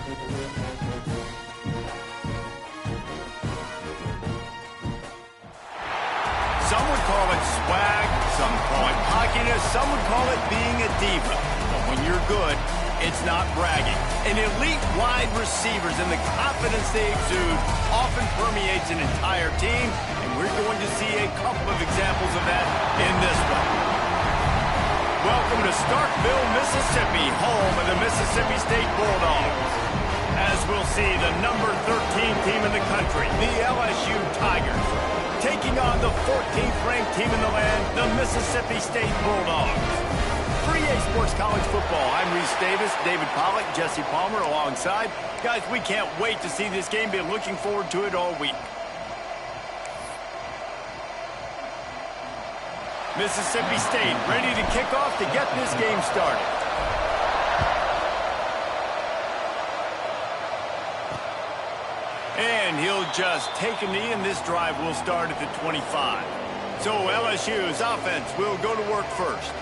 Some would call it swag, some call it cockiness, some would call it being a diva. But when you're good, it's not bragging. An elite wide receivers and the confidence they exude often permeates an entire team, and we're going to see a couple of examples of that in this one. Welcome to Starkville, Mississippi, home of the Mississippi State Bulldogs. As we'll see, the number 13 team in the country, the LSU Tigers, taking on the 14th ranked team in the land, the Mississippi State Bulldogs. 3A Sports College Football. I'm Reese Davis, David Pollack, Jesse Palmer alongside. Guys, we can't wait to see this game. Been looking forward to it all week. Mississippi State ready to kick off to get this game started. And he'll just take a knee, and this drive will start at the 25. So LSU's offense will go to work first.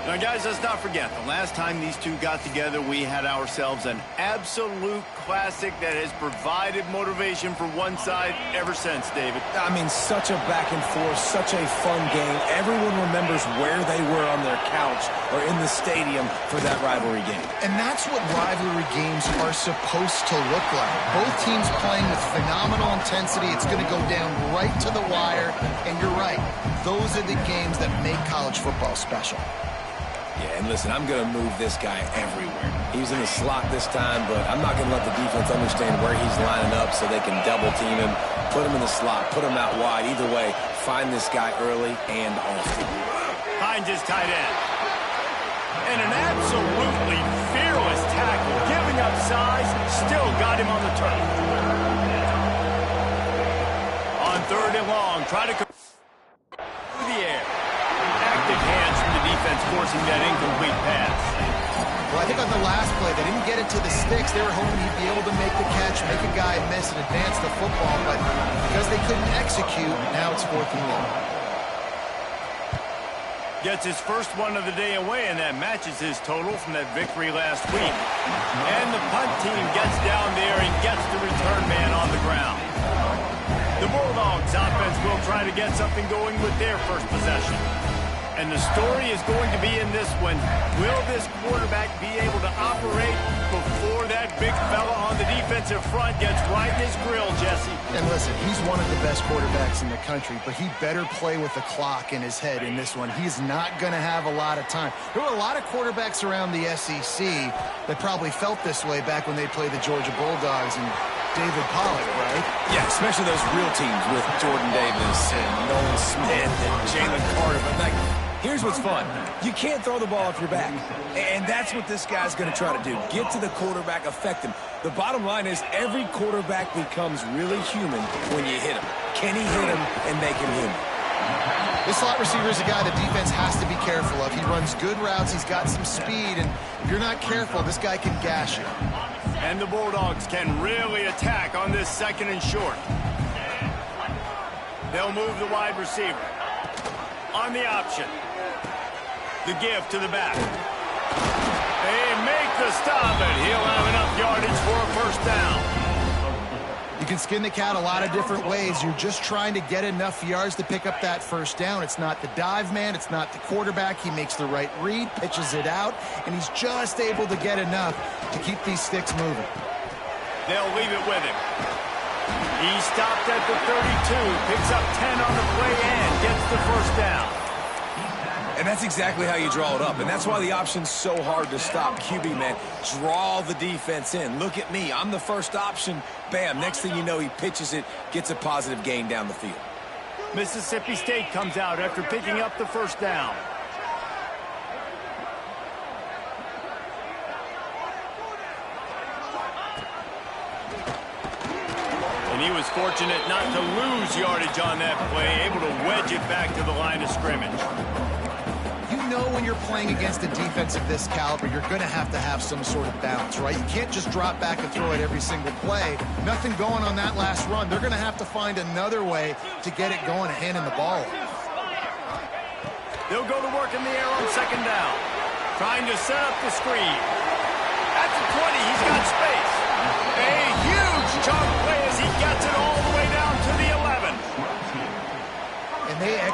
Now, guys, let's not forget, the last time these two got together, we had ourselves an absolute classic that has provided motivation for one side ever since, David. I mean, such a back and forth, such a fun game. Everyone remembers where they were on their couch or in the stadium for that rivalry game. And that's what rivalry games are supposed to look like. Both teams playing with phenomenal intensity. It's going to go down right to the wire. And you're right, those are the games that make college football special. Yeah, and listen, I'm going to move this guy everywhere. He's in the slot this time, but I'm not going to let the defense understand where he's lining up so they can double team him, put him in the slot, put him out wide. Either way, find this guy early and often. Finds his tight end. And an absolutely fearless tackle, giving up size, still got him on the turf. On 3rd and long, try to go through the air. Active hands from the defense forcing that incomplete pass. Well, I think on the last play, they didn't get it to the sticks. They were hoping he'd be able to make the catch, make a guy miss, and advance the football. But because they couldn't execute, now it's 4th and long. Gets his first one of the day away, and that matches his total from that victory last week. And the punt team gets down there and gets the return man on the ground. The Bulldogs offense will try to get something going with their first possession. And the story is going to be in this one. Will this quarterback be able to operate before that big fella on the defensive front gets right in his grill, Jesse? And listen, he's one of the best quarterbacks in the country, but he better play with the clock in his head in this one. He's not going to have a lot of time. There were a lot of quarterbacks around the SEC that probably felt this way back when they played the Georgia Bulldogs and David Pollack, right? Yeah, especially those real teams with Jordan Davis and Nolan Smith and Jalen Carter. But, like, here's what's fun. You can't throw the ball off your back. And that's what this guy's going to try to do. Get to the quarterback, affect him. The bottom line is every quarterback becomes really human when you hit him. Can he hit him and make him human? This slot receiver is a guy the defense has to be careful of. He runs good routes. He's got some speed. And if you're not careful, this guy can gash you. And the Bulldogs can really attack on this 2nd and short. They'll move the wide receiver. On the option. The give to the back. They make the stop, and he'll have enough yardage for a first down. You can skin the cat a lot of different ways. You're just trying to get enough yards to pick up that first down. It's not the dive man. It's not the quarterback. He makes the right read, pitches it out, and he's just able to get enough to keep these sticks moving. They'll leave it with him. He stopped at the 32, picks up 10 on the play, and gets the first down. And that's exactly how you draw it up. And that's why the option's so hard to stop. QB, man, draw the defense in. Look at me. I'm the first option. Bam. Next thing you know, he pitches it, gets a positive gain down the field. Mississippi State comes out after picking up the first down. And he was fortunate not to lose yardage on that play, able to wedge it back to the line of scrimmage. You know when you're playing against a defense of this caliber, you're going to have some sort of balance, right? You can't just drop back and throw it every single play. Nothing going on that last run. They're going to have to find another way to get it going, handing the ball off. They'll go to work in the air on 2nd down. Trying to set up the screen. At the 20, he's got space.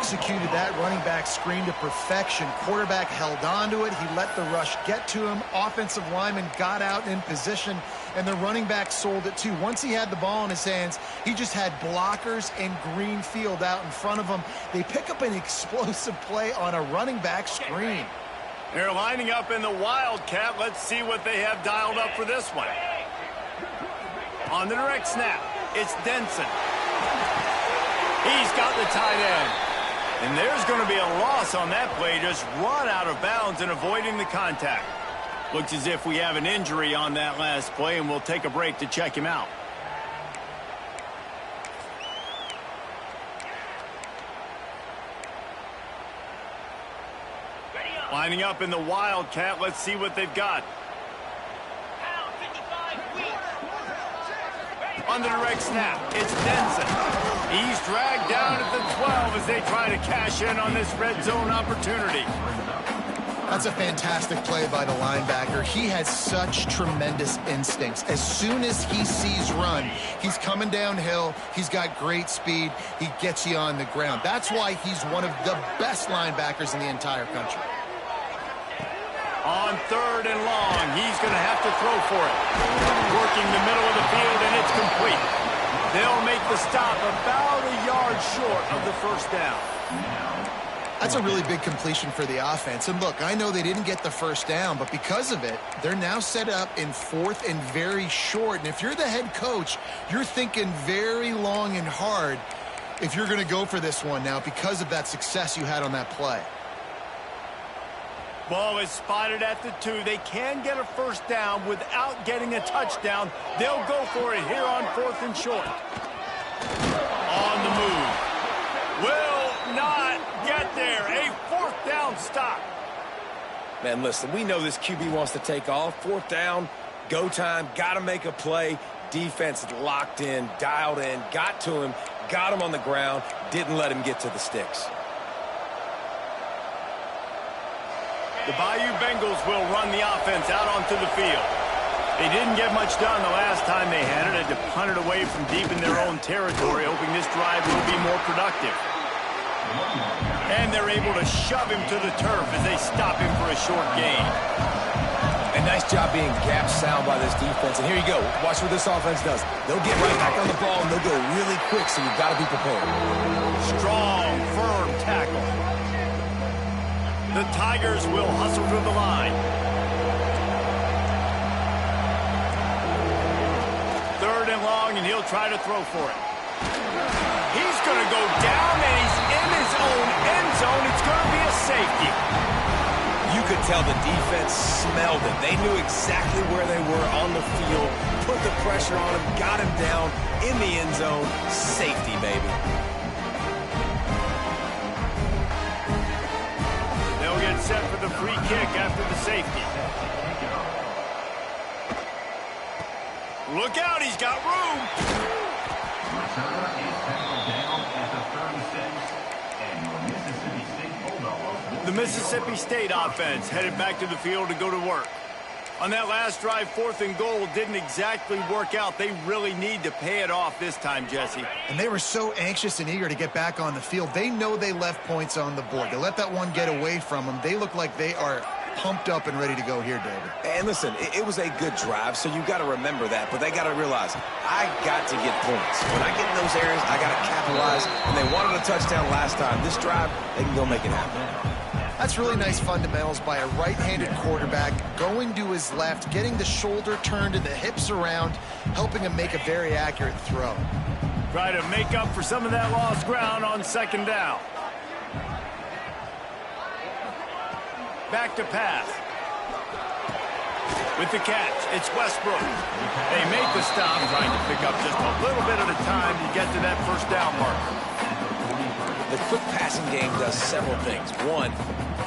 executed that running back screen to perfection. Quarterback held on to it. He let the rush get to him. Offensive lineman got out in position, and the running back sold it too. Once he had the ball in his hands, he just had blockers and green field out in front of him. They pick up an explosive play on a running back screen. They're lining up in the Wildcat. Let's see what they have dialed up for this one. On the direct snap, it's Denson. He's got the tight end. And there's going to be a loss on that play. Just run out of bounds and avoiding the contact. Looks as if we have an injury on that last play, and we'll take a break to check him out. Lining up in the Wildcat. Let's see what they've got. On the direct snap, it's Denson. He's dragged down at the 12 as they try to cash in on this red zone opportunity. That's a fantastic play by the linebacker. He has such tremendous instincts. As soon as he sees run, he's coming downhill. He's got great speed. He gets you on the ground. That's why he's one of the best linebackers in the entire country. On 3rd and long, he's going to have to throw for it. Working the middle of the field, and it's complete. They'll make the stop about a yard short of the first down. That's a really big completion for the offense. And look, I know they didn't get the first down, but because of it, they're now set up in 4th and very short. And if you're the head coach, you're thinking very long and hard if you're going to go for this one now because of that success you had on that play. Ball is spotted at the 2. They can get a first down without getting a touchdown. They'll go for it here on 4th and short. On the move. Will not get there. A 4th down stop. Man, listen, we know this QB wants to take off. 4th down, go time, got to make a play. Defense locked in, dialed in, got to him, got him on the ground, didn't let him get to the sticks. The Bayou Bengals will run the offense out onto the field. They didn't get much done the last time they had it. Had to punt it away from deep in their own territory, hoping this drive will be more productive. And they're able to shove him to the turf as they stop him for a short gain. And nice job being gap sound by this defense. And here you go. Watch what this offense does. They'll get right back on the ball, and they'll go really quick, so you've got to be prepared. Strong, firm tackle. The Tigers will hustle to the line. 3rd and long, and he'll try to throw for it. He's going to go down, and he's in his own end zone. It's going to be a safety. You could tell the defense smelled it. They knew exactly where they were on the field, put the pressure on him, got him down in the end zone. Safety, baby. They'll get set for the free kick after the safety. Look out, he's got room. The Mississippi State offense headed back to the field to go to work. On that last drive, 4th and goal didn't exactly work out. They really need to pay it off this time, Jesse. And they were so anxious and eager to get back on the field. They know they left points on the board. They let that one get away from them. They look like they are pumped up and ready to go here, David. And listen, it was a good drive, so you got to remember that. But they got to realize, I got to get points. When I get in those areas, I got to capitalize. And they wanted a touchdown last time. This drive, they can go make it happen. That's really nice fundamentals by a right-handed quarterback, going to his left, getting the shoulder turned and the hips around, helping him make a very accurate throw. Try to make up for some of that lost ground on 2nd down. Back to pass. With the catch, it's Westbrook. They make the stop, trying to pick up just a little bit at a time to get to that first down marker. The quick passing game does several things. One,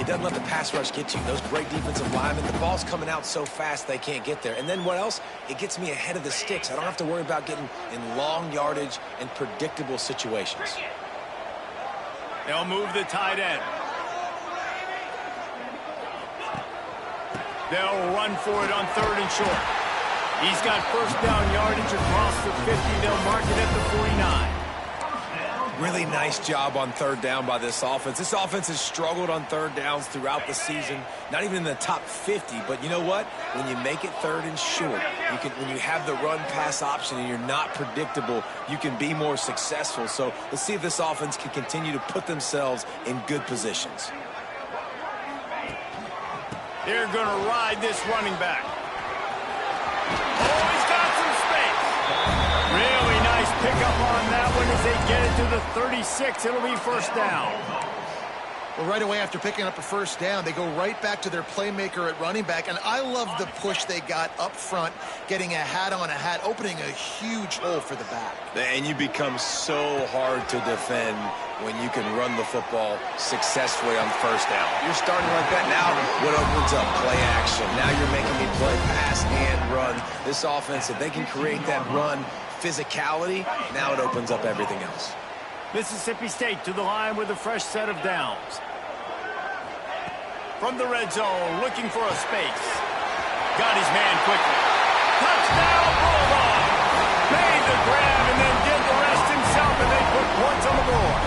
it doesn't let the pass rush get to you. Those great defensive linemen, the ball's coming out so fast they can't get there. And then what else? It gets me ahead of the sticks. I don't have to worry about getting in long yardage and predictable situations. They'll move the tight end. They'll run for it on 3rd and short. He's got first down yardage across the 50. They'll mark it at the 49. Really Really nice job on third down by this offense. This offense has struggled on third downs throughout the season, not even in the top 50. But you know what? When you make it third and short, when you have the run-pass option and you're not predictable, you can be more successful. So let's see if this offense can continue to put themselves in good positions. They're going to ride this running back. Oh, he's got some space. Really nice pickup on that one as they get it to the 36. It'll be first down. Well, right away after picking up a first down, they go right back to their playmaker at running back. And I love the push they got up front, getting a hat on a hat, opening a huge hole for the back. And you become so hard to defend when you can run the football successfully on first down. You're starting like that now. What opens up? Play action. Now you're making me play pass and run. This offense, if they can create that run physicality, now it opens up everything else. Mississippi State to the line with a fresh set of downs. From the red zone, looking for a space. Got his man quickly. Touchdown, Bulldog! Made the grab and then did the rest himself, and they put points on the board.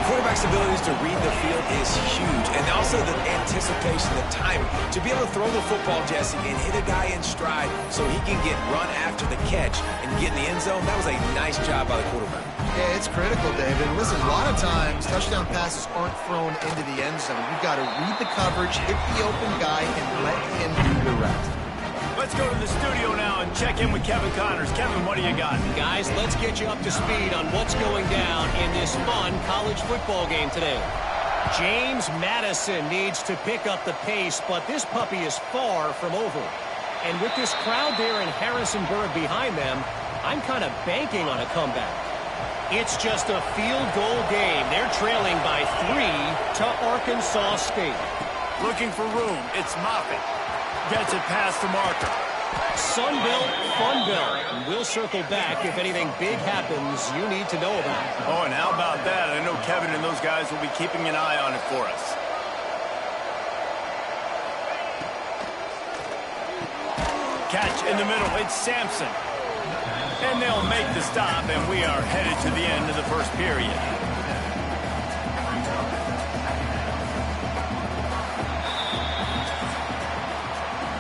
Quarterback's abilities to read the field is huge, and also the anticipation, the timing. To be able to throw the football, Jesse, and hit a guy in stride so he can get run after the catch and get in the end zone, that was a nice job by the quarterback. Yeah, it's critical, David. Listen, a lot of times, touchdown passes aren't thrown into the end zone. You've got to read the coverage, hit the open guy, and let him do the rest. Let's go to the studio now and check in with Kevin Connors. Kevin, what do you got? Guys, let's get you up to speed on what's going down in this fun college football game today. James Madison needs to pick up the pace, but this puppy is far from over. And with this crowd there in Harrisonburg behind them, I'm kind of banking on a comeback. It's just a field goal game. They're trailing by 3 to Arkansas State. Looking for room. It's Moffitt. Gets it past the marker. Sunbelt, Funbelt. And we'll circle back if anything big happens you need to know about. Oh, and how about that? I know Kevin and those guys will be keeping an eye on it for us. Catch in the middle. It's Sampson. And they'll make the stop, and we are headed to the end of the first period.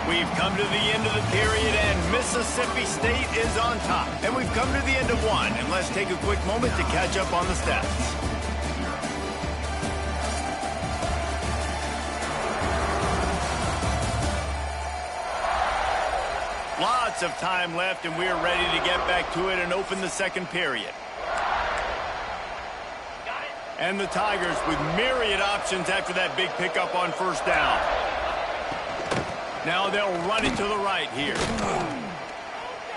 We've come to the end of the period, and Mississippi State is on top. And we've come to the end of one, and let's take a quick moment to catch up on the stats. Lots of time left, and we're ready to get back to it and open the second period. And the Tigers with myriad options after that big pickup on first down. Now they'll run it to the right here.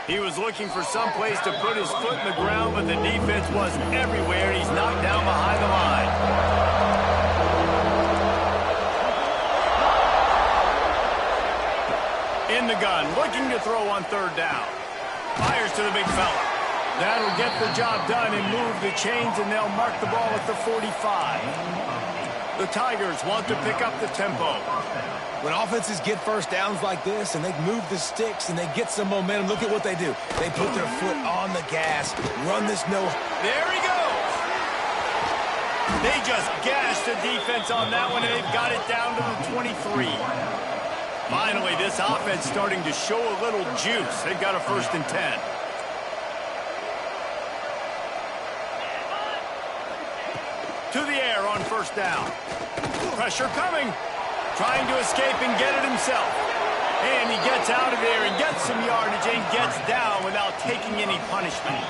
He was looking for some place to put his foot in the ground, but the defense was everywhere, and he's knocked down behind the line. In the gun, looking to throw on third down. Fires to the big fella. That'll get the job done and move the chains, and they'll mark the ball at the 45. The Tigers want to pick up the tempo. When offenses get first downs like this and they move the sticks and they get some momentum, look at what they do. They put their foot on the gas, run this no. There he goes. They just gashed the defense on that one, and they've got it down to the 23. Finally, this offense starting to show a little juice. They've got a 1st and 10. To the air on first down. Pressure coming. Trying to escape and get it himself. And he gets out of there and gets some yardage and gets down without taking any punishment.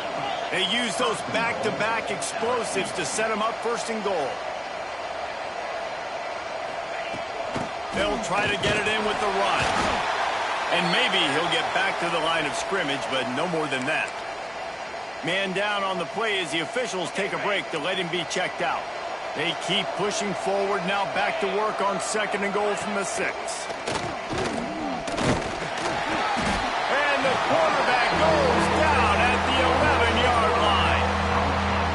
They use those back-to-back explosives to set him up 1st and goal. They'll try to get it in with the run. And maybe he'll get back to the line of scrimmage, but no more than that. Man down on the play as the officials take a break to let him be checked out. They keep pushing forward, now back to work on 2nd and goal from the 6. And the quarterback goes down at the 11-yard line.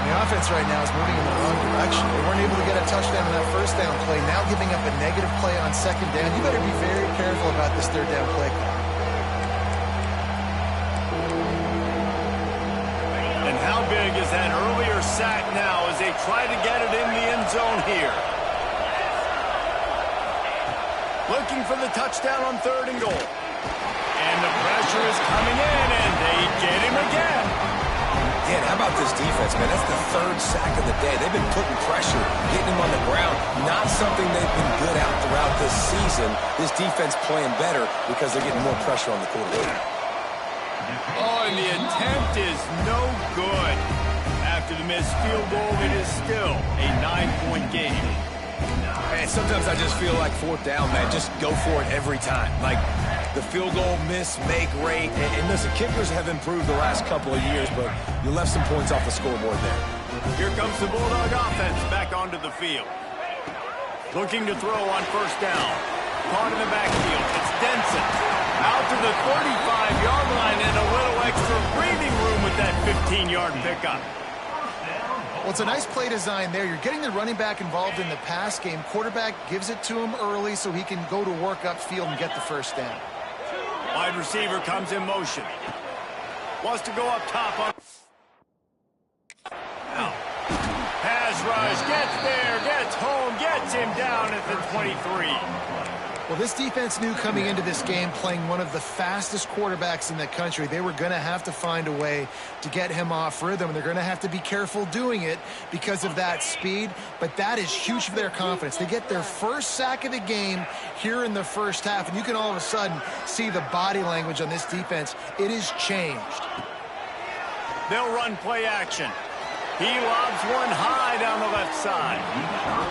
The offense right now is moving in the wrong direction. They weren't able to get a touchdown on that first down play. Now giving up a negative play on 2nd down. You better be very careful about this 3rd down play call. And how big big as that earlier sack now as they try to get it in the end zone here. Looking for the touchdown on 3rd and goal. And the pressure is coming in, and they get him again. Yeah, how about this defense, man? That's the 3rd sack of the day. They've been putting pressure, getting him on the ground. Not something they've been good at throughout this season. This defense playing better because they're getting more pressure on the quarterback. Oh, and the attempt is no good. After the missed field goal, it is still a 9-point game. Man, sometimes I just feel like 4th down, man. Just go for it every time. Like the field goal miss-make rate. And listen, kickers have improved the last couple of years, but you left some points off the scoreboard there. Here comes the Bulldog offense back onto the field. Looking to throw on 1st down. Caught in the backfield. It's Denson. Out to the 35-yard line and a little extra breathing room with that 15-yard pickup. Well, it's a nice play design there. You're getting the running back involved in the pass game. Quarterback gives it to him early so he can go to work upfield and get the 1st down. Wide receiver comes in motion. Wants to go up top on... Pass rush, gets there, gets home, gets him down at the 23. Well, this defense knew coming into this game, playing one of the fastest quarterbacks in the country, they were going to have to find a way to get him off rhythm. They're going to have to be careful doing it because of that speed, but that is huge for their confidence. They get their 1st sack of the game here in the 1st half, and you can all of a sudden see the body language on this defense. It has changed. They'll run play action. He lobs one high down the left side.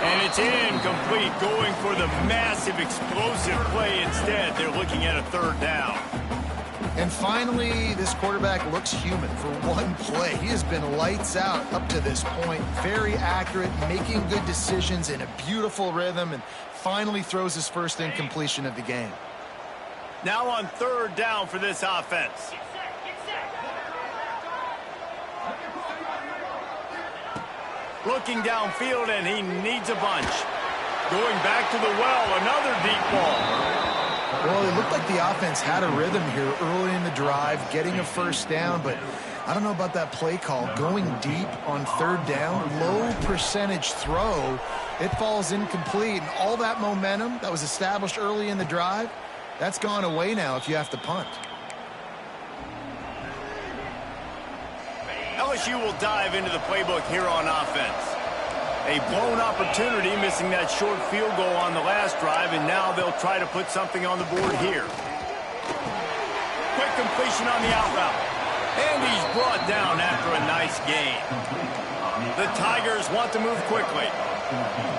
And it's incomplete, going for the massive explosive play instead. They're looking at a 3rd down. And finally, this quarterback looks human for one play. He has been lights out up to this point. Very accurate, making good decisions in a beautiful rhythm, and finally throws his 1st incompletion of the game. Now on 3rd down for this offense. Looking downfield, and he needs a bunch. Going back to the well, another deep ball. Well, it looked like the offense had a rhythm here early in the drive, getting a 1st down, but I don't know about that play call. Going deep on 3rd down, low percentage throw, it falls incomplete, and all that momentum that was established early in the drive, that's gone away now if you have to punt. LSU will dive into the playbook here on offense. A blown opportunity, missing that short field goal on the last drive, and now they'll try to put something on the board here. Quick completion on the out route. And he's brought down after a nice gain. The Tigers want to move quickly.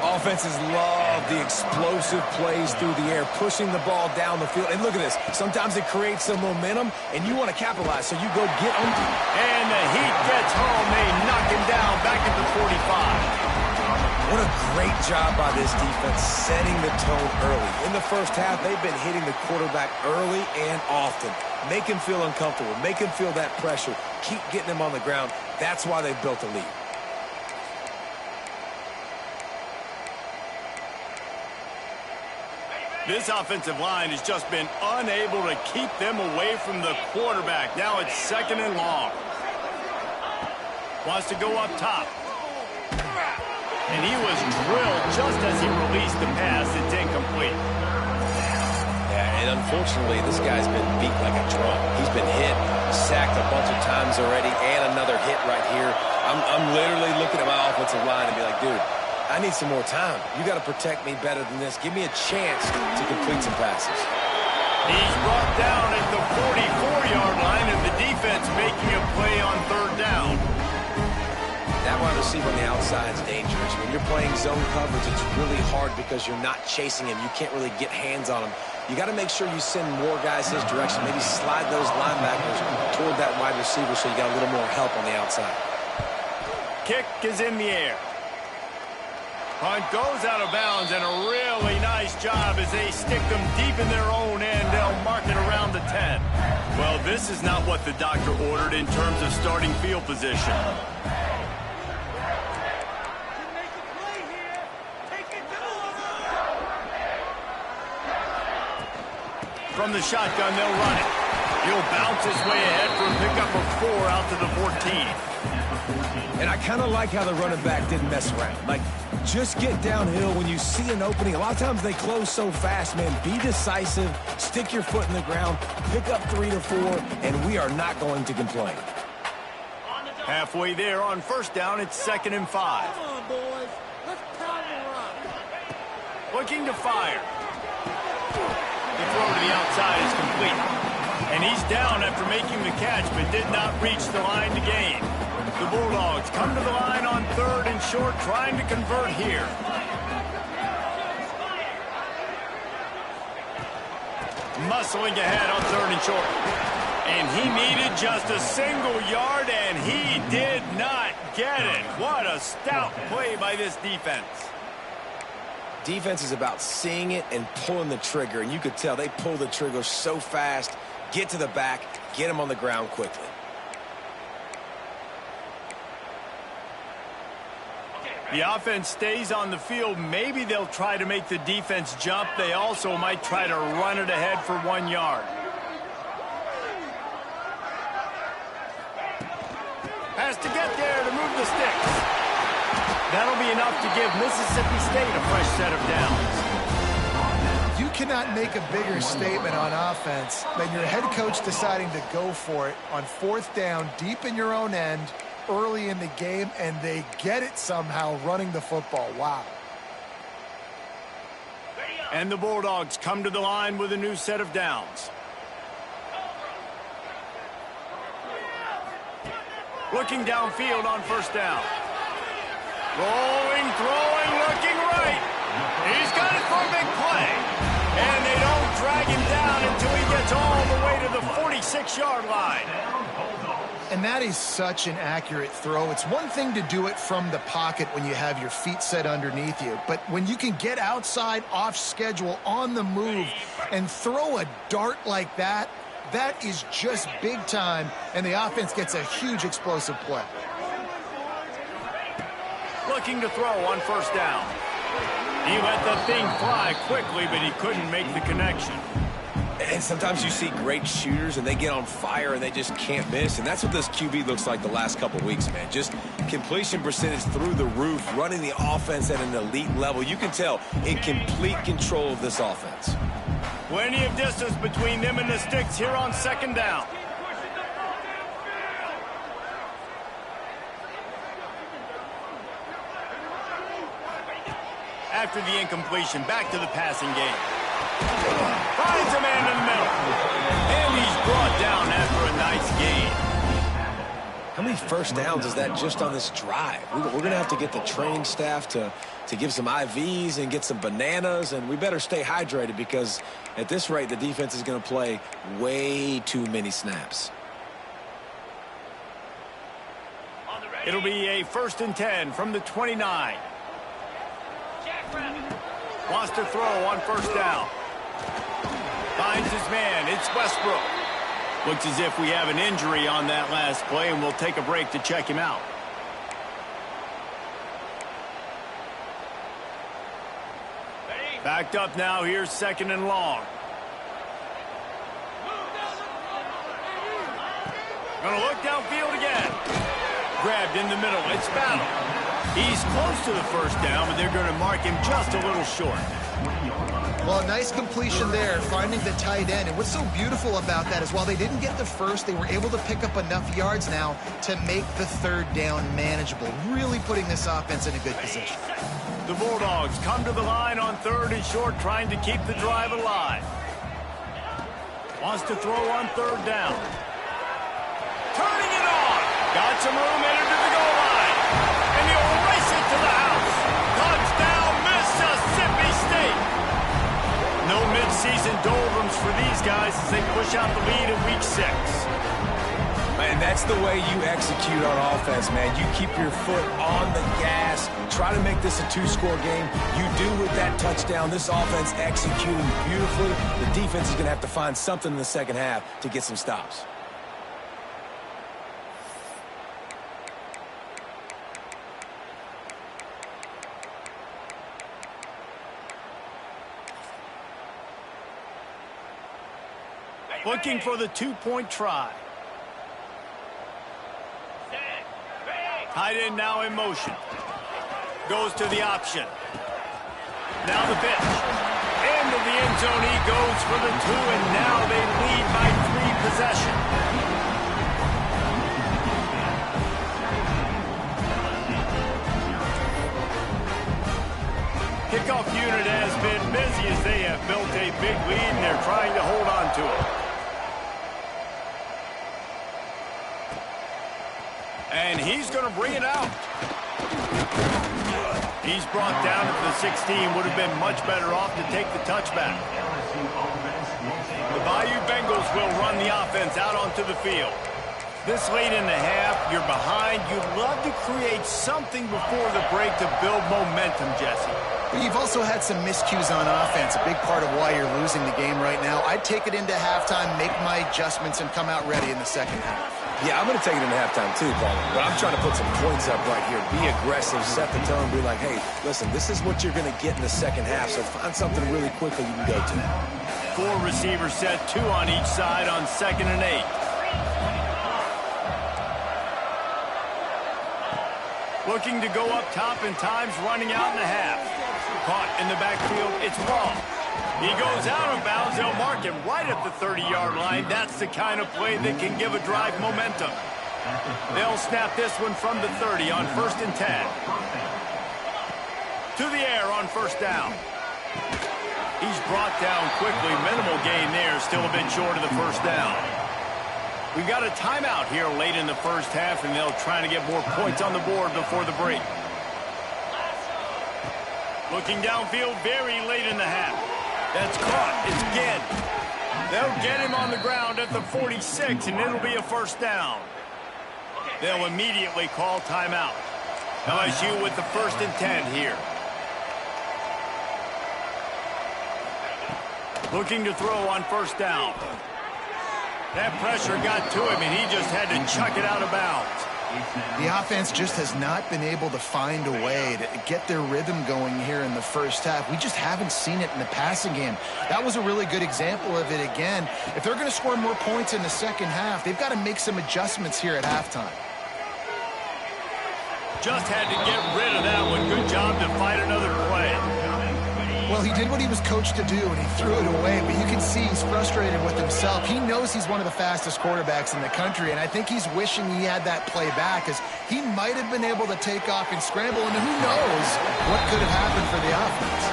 Offenses love the explosive plays through the air, pushing the ball down the field. And look at this. Sometimes it creates some momentum, and you want to capitalize, so you go get them. And the Heat gets home. They knock him down back at the 45. What a great job by this defense setting the tone early. In the 1st half, they've been hitting the quarterback early and often. Make him feel uncomfortable. Make him feel that pressure. Keep getting him on the ground. That's why they've built a lead. This offensive line has just been unable to keep them away from the quarterback. Now it's 2nd and long. Wants to go up top. And he was drilled just as he released the pass. It's incomplete. Yeah, and unfortunately, this guy's been beat like a drum. He's been hit, sacked a bunch of times already, and another hit right here. I'm literally looking at my offensive line and be like, dude, I need some more time. You got to protect me better than this. Give me a chance to complete some passes. He's brought down at the 44-yard line, and the defense making a play on 3rd down. That wide receiver on the outside is dangerous. When you're playing zone coverage, it's really hard because you're not chasing him. You can't really get hands on him. You got to make sure you send more guys his direction. Maybe slide those linebackers toward that wide receiver so you got a little more help on the outside. Kick is in the air. Punt goes out of bounds, and a really nice job as they stick them deep in their own end. They'll mark it around the 10. Well, this is not what the doctor ordered in terms of starting field position. From the shotgun, they'll run it. He'll bounce his way ahead for a pickup of 4 out to the 14. And I kind of like how the running back didn't mess around. Like, just get downhill when you see an opening. A lot of times they close so fast, man. Be decisive, stick your foot in the ground, pick up 3 to 4, and we are not going to complain. Halfway there on first down, it's 2nd and 5. Come on, boys. Let's pound the rock. Looking to fire. The throw to the outside is complete. And he's down after making the catch, but did not reach the line to gain. The Bulldogs come to the line on 3rd and short, trying to convert here. Muscling ahead on 3rd and short. And he needed just a single yard, and he did not get it. What a stout play by this defense. Defense is about seeing it and pulling the trigger, and you could tell they pull the trigger so fast, get to the back, get him on the ground quickly. The offense stays on the field. Maybe they'll try to make the defense jump. They also might try to run it ahead for 1 yard. Has to get there to move the sticks. That'll be enough to give Mississippi State a fresh set of downs. You cannot make a bigger statement on offense than your head coach deciding to go for it on 4th down, deep in your own end, early in the game, and they get it somehow running the football. Wow. And the Bulldogs come to the line with a new set of downs. Looking downfield on first down. Rolling, throwing, looking right. He's got it for a big play. And they don't drag him down until he gets all the way to the 46-yard line. And that is such an accurate throw. It's one thing to do it from the pocket when you have your feet set underneath you, but when you can get outside, off schedule, on the move, and throw a dart like that, that is just big time, and the offense gets a huge explosive play. Looking to throw on first down. He let the thing fly quickly, but he couldn't make the connection. And sometimes you see great shooters, and they get on fire, and they just can't miss. And that's what this QB looks like the last couple weeks, man. Just completion percentage through the roof, running the offense at an elite level. You can tell in complete control of this offense. Plenty of distance between them and the sticks here on 2nd down. After the incompletion, back to the passing game. Finds a man in the middle. And he's brought down after a nice gain. How many first downs is that just on this drive? We're going to have to get the training staff to give some IVs and get some bananas, and we better stay hydrated because at this rate, the defense is going to play way too many snaps. It'll be a 1st and 10 from the 29. Wants to throw on first down. Finds his man. It's Westbrook. Looks as if we have an injury on that last play, and we'll take a break to check him out. Backed up now. Here's 2nd and long. Gonna look downfield again. Grabbed in the middle. It's Battle. He's close to the first down, but they're going to mark him just a little short. Well, a nice completion there, finding the tight end. And what's so beautiful about that is while they didn't get the first, they were able to pick up enough yards now to make the 3rd down manageable, really putting this offense in a good position. The Bulldogs come to the line on 3rd and short, trying to keep the drive alive. Wants to throw on 3rd down. Turning it on. Got some room, entered to the goal line. And he'll race it to the house. Touchdown, Mississippi State. No midseason doldrums for these guys as they push out the lead in week 6. Man, that's the way you execute on offense, man. You keep your foot on the gas. Try to make this a 2-score game. You do with that touchdown. This offense executing beautifully. The defense is going to have to find something in the second half to get some stops. Looking for the 2-point try. Tight end now in motion. Goes to the option. Now the pitch. Into the end zone he goes for the 2, and now they lead by 3 possessions. Kickoff unit has been busy as they have built a big lead, and they're trying to hold on to it. And he's going to bring it out. He's brought down to the 16. Would have been much better off to take the touchback. The Bayou Bengals will run the offense out onto the field. This late in the half, you're behind. You'd love to create something before the break to build momentum, Jesse. But you've also had some miscues on offense, a big part of why you're losing the game right now. I'd take it into halftime, make my adjustments, and come out ready in the second half. Yeah, I'm going to take it into halftime too, Paul. But I'm trying to put some points up right here. Be aggressive, set the tone, be like, hey, listen, this is what you're going to get in the second half, so find something really quickly you can go to. 4 receivers set, 2 on each side on 2nd and 8. Looking to go up top, and time's running out in the half. Caught in the backfield, it's Ball. He goes out of bounds. They'll mark him right at the 30-yard line. That's the kind of play that can give a drive momentum. They'll snap this one from the 30 on 1st and 10. To the air on 1st down. He's brought down quickly. Minimal gain there. Still a bit short of the 1st down. We've got a timeout here late in the first half, and they'll try to get more points on the board before the break. Looking downfield very late in the half. That's caught. It's Ginn. They'll get him on the ground at the 46, and it'll be a 1st down. They'll immediately call timeout. LSU with the 1st and 10 here. Looking to throw on 1st down. That pressure got to him, and he just had to chuck it out of bounds. The offense just has not been able to find a way to get their rhythm going here in the first half. We just haven't seen it in the passing game. That was a really good example of it again. If they're going to score more points in the second half, they've got to make some adjustments here at halftime. Just had to get rid of that one. Good job to fight another play. Well, he did what he was coached to do, and he threw it away, but you can see he's frustrated with himself. He knows he's one of the fastest quarterbacks in the country, and I think he's wishing he had that play back, as he might have been able to take off and scramble, and who knows what could have happened for the offense.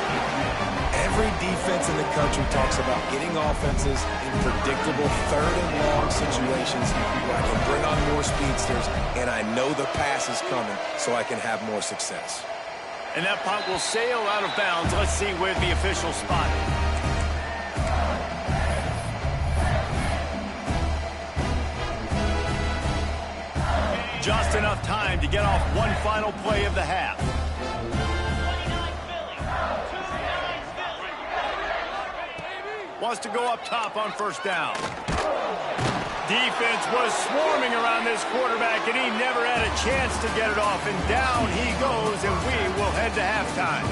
Every defense in the country talks about getting offenses in predictable 3rd and long situations where I can bring on more speedsters, and I know the pass is coming, so I can have more success. And that punt will sail out of bounds. Let's see where the official spot it. Just enough time to get off one final play of the half. Wants to go up top on 1st down. Defense was swarming around this quarterback, and he never had a chance to get it off. And down he goes, and we will head to halftime.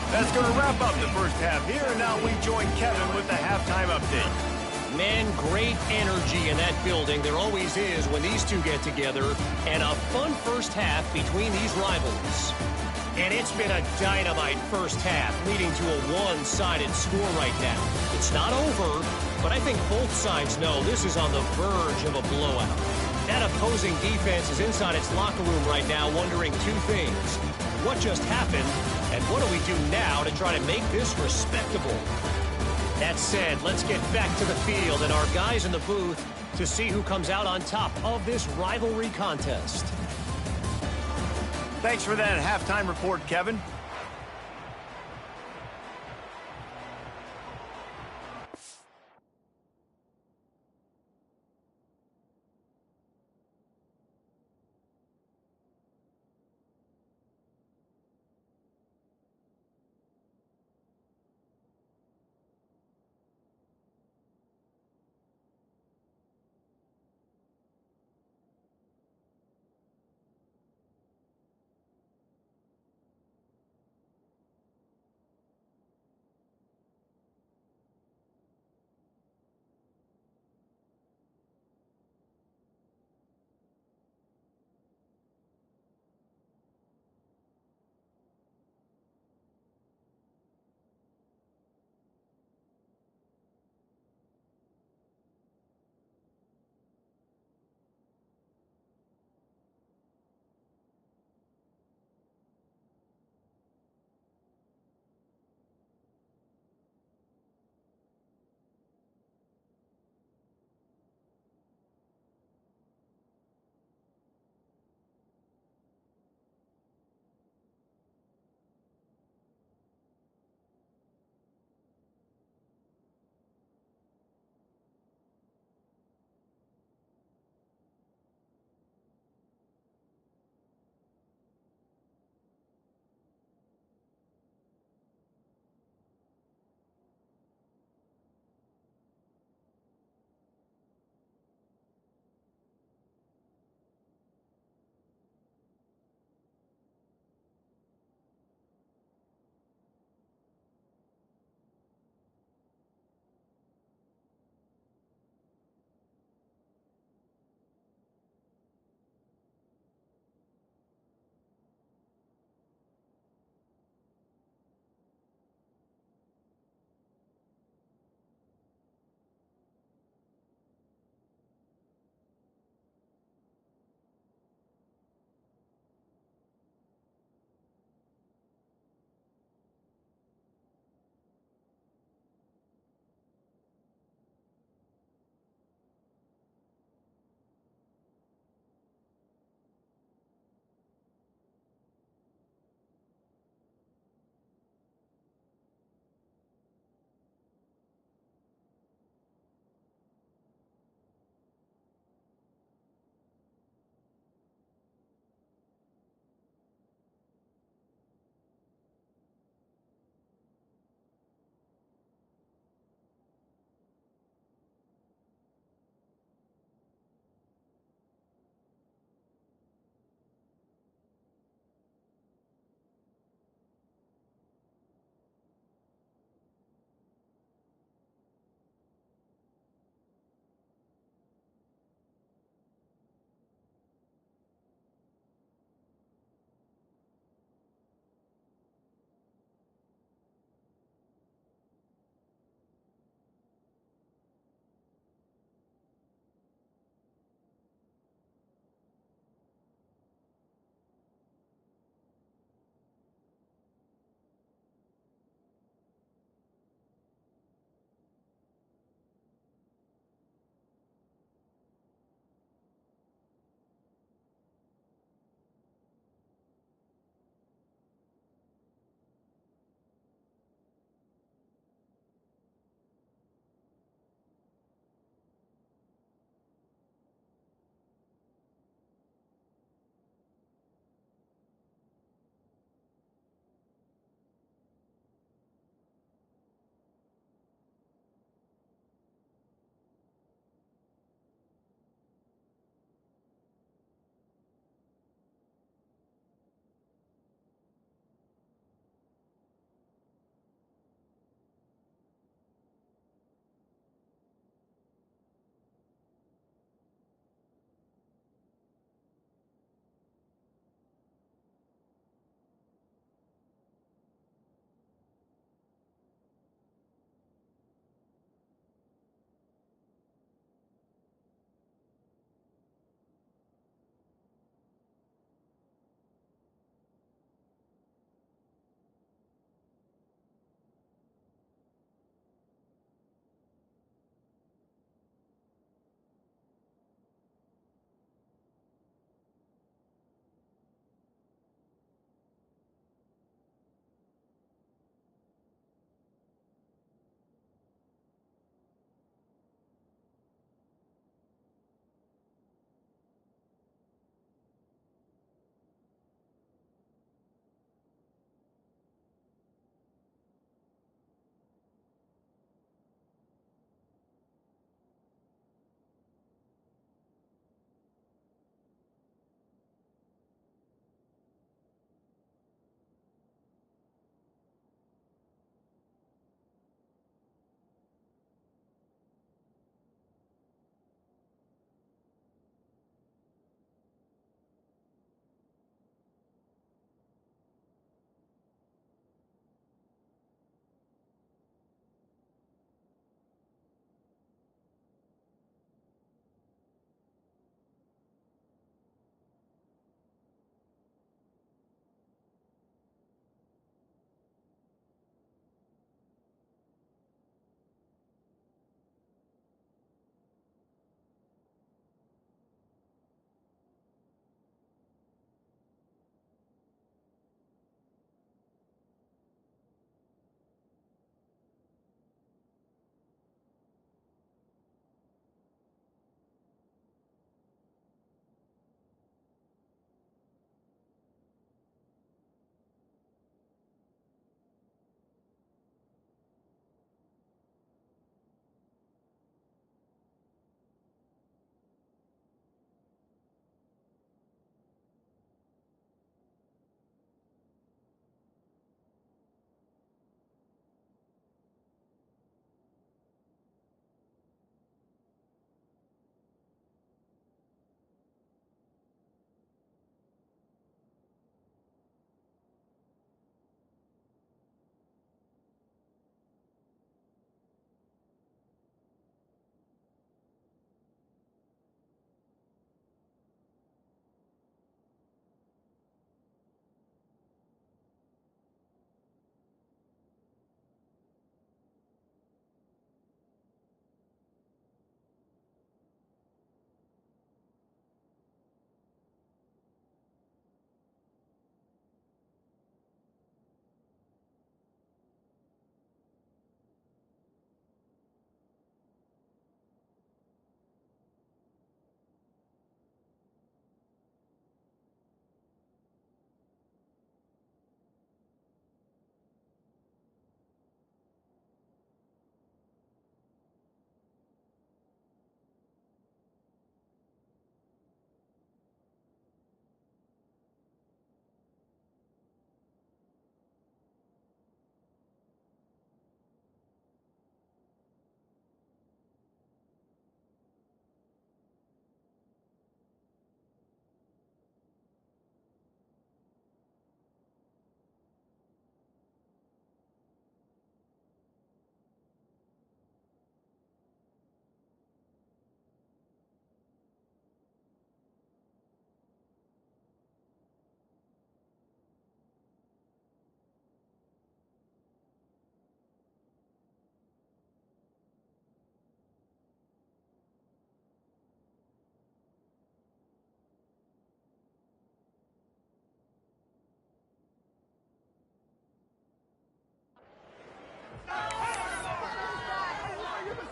That's going to wrap up the first half here, and now we join Kevin with the halftime update. Man, great energy in that building. There always is when these two get together. And a fun first half between these rivals. And it's been a dynamite first half, leading to a one-sided score right now. It's not over, but I think both sides know this is on the verge of a blowout. That opposing defense is inside its locker room right now wondering 2 things. What just happened, and what do we do now to try to make this respectable? That said, let's get back to the field and our guys in the booth to see who comes out on top of this rivalry contest. Thanks for that halftime report, Kevin.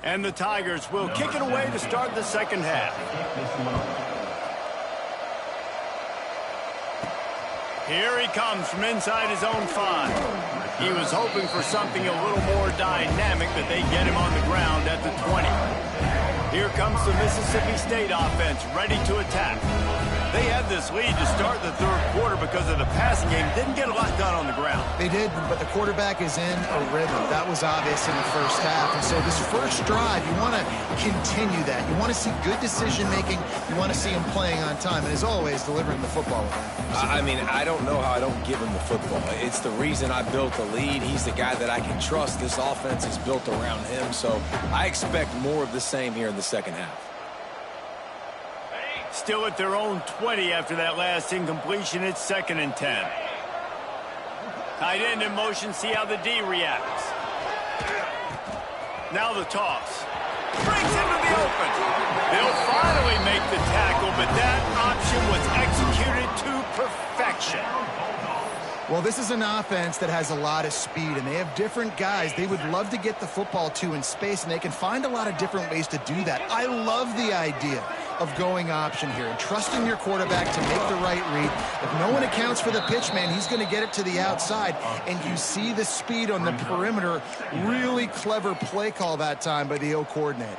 And the Tigers will kick it away to start the second half. Here he comes from inside his own 5. He was hoping for something a little more dynamic, but they get him on the ground at the 20. Here comes the Mississippi State offense, ready to attack. They had this lead to start the third quarter because of the passing game. Didn't get a lot done on the ground. They did, but the quarterback is in a rhythm. That was obvious in the first half. And so this first drive, you want to continue that. You want to see good decision-making. You want to see him playing on time. And as always, delivering the football with him. I mean, I don't know how I don't give him the football. It's the reason I built the lead. He's the guy that I can trust. This offense is built around him. So I expect more of the same here in the second half. Still at their own 20 after that last incompletion. It's 2nd and 10. Tight end in motion. See how the D reacts. Now the toss. Brings into the open. They'll finally make the tackle, but that option was executed to perfection. Well, this is an offense that has a lot of speed, and they have different guys they would love to get the football to in space, and they can find a lot of different ways to do that. I love the idea of going option here and trusting your quarterback to make the right read. If no one accounts for the pitch, man, he's going to get it to the outside, and you see the speed on the perimeter. Really clever play call that time by the O coordinator.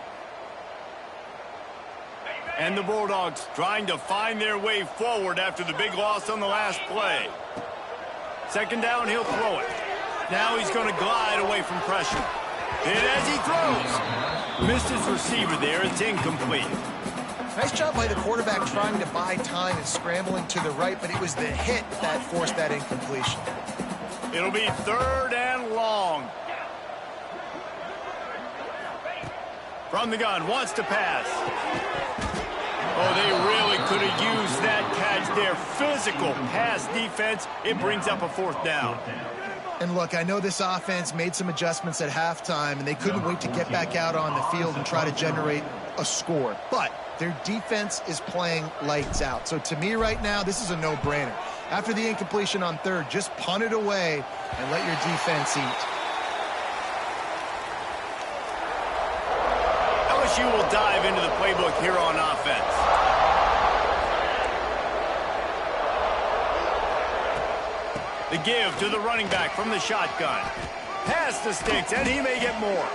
And the Bulldogs trying to find their way forward after the big loss on the last play. 2nd down, he'll throw it. Now he's going to glide away from pressure. And as he throws, missed his receiver there. It's incomplete. Nice job by the quarterback trying to buy time and scrambling to the right, but it was the hit that forced that incompletion. It'll be 3rd and long. From the gun, wants to pass. Oh, they really could have used that catch there. Physical pass defense. It brings up a 4th down. And look, I know this offense made some adjustments at halftime, and they couldn't wait to get back out on the field and try to generate a score. But their defense is playing lights out. So to me right now, this is a no-brainer. After the incompletion on 3rd, just punt it away and let your defense eat. LSU will dive into the playbook here on offense. The give to the running back from the shotgun. Past the sticks, and he may get more.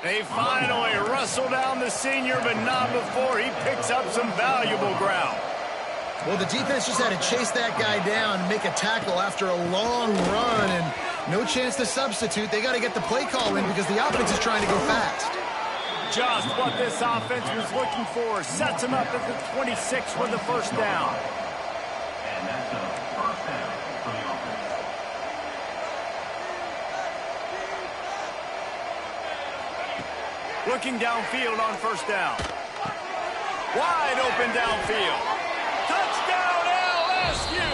They finally wrestle down the senior, but not before he picks up some valuable ground. Well, the defense just had to chase that guy down and make a tackle after a long run, and no chance to substitute. They got to get the play call in because the offense is trying to go fast. Just what this offense was looking for. Sets him up at the 26 with the 1st down. Looking downfield on 1st down. Wide open downfield. Touchdown LSU!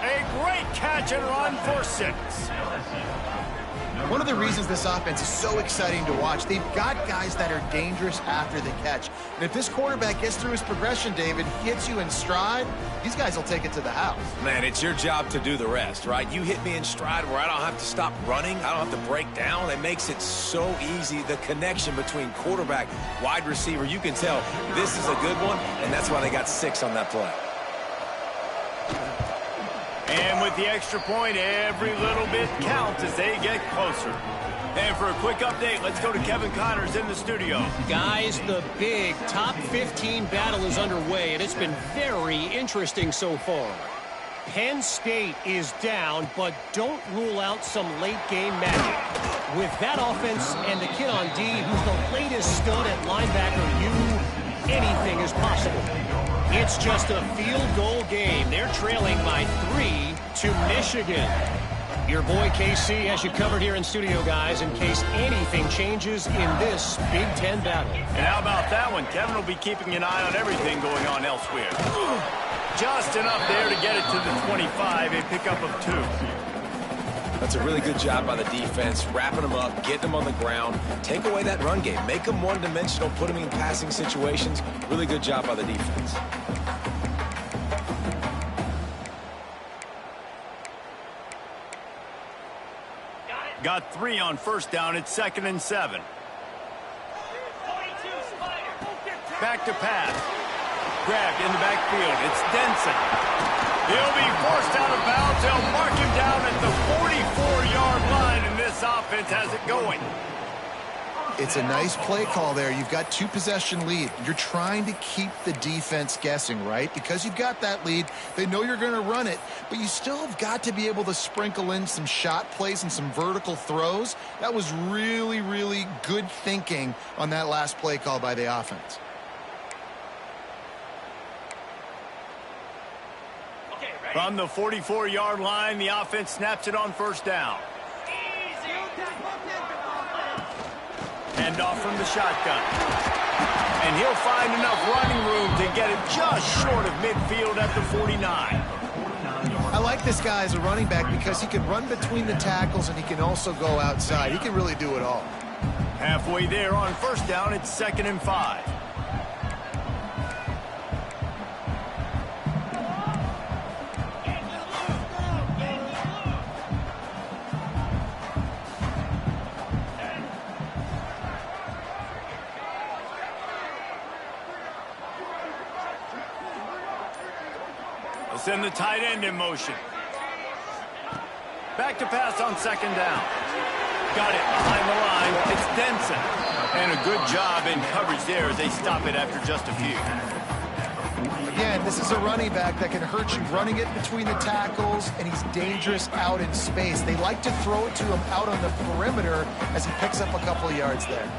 A great catch and run for 6. One of the reasons this offense is so exciting to watch, they've got guys that are dangerous after the catch. And if this quarterback gets through his progression, David, hits you in stride, these guys will take it to the house. Man, it's your job to do the rest, right? You hit me in stride where I don't have to stop running. I don't have to break down. It makes it so easy. The connection between quarterback, wide receiver, you can tell this is a good one, and that's why they got 6 on that play. And with the extra point, every little bit counts as they get closer. And for a quick update, let's go to Kevin Connors in the studio. Guys, the big top 15 battle is underway, and it's been very interesting so far. Penn State is down, but don't rule out some late-game magic. With that offense and the kid on D, who's the latest stud at linebacker, anything is possible. It's just a field goal game. They're trailing by 3 to Michigan. Your boy KC has you covered here in studio, guys, in case anything changes in this Big Ten battle. And how about that one? Kevin will be keeping an eye on everything going on elsewhere. Just enough there to get it to the 25, a pickup of 2. That's a really good job by the defense, wrapping them up, getting them on the ground, take away that run game, make them one-dimensional, put them in passing situations. Really good job by the defense. Got 3 on 1st down. It's 2nd and 7. back to pass. Grabbed in the backfield. It's Denson. He'll be forced out of bounds. They'll mark him down at the 44-yard line, and this offense has it going. It's a nice play call there. You've got 2-possession lead. You're trying to keep the defense guessing, right? Because you've got that lead, they know you're going to run it, but you still have got to be able to sprinkle in some shot plays and some vertical throws. That was really, really good thinking on that last play call by the offense. From the 44-yard line, the offense snaps it on first down. Hand off from the shotgun. And he'll find enough running room to get it just short of midfield at the 49. I like this guy as a running back because he can run between the tackles and he can also go outside. He can really do it all. Halfway there on first down, it's 2nd and 5. Send the tight end in motion. Back to pass on 2nd down. Got it behind the line. It's Denson. And a good job in coverage there as they stop it after just a few. Again, this is a running back that can hurt you running it between the tackles, and he's dangerous out in space. They like to throw it to him out on the perimeter as he picks up a couple of yards there.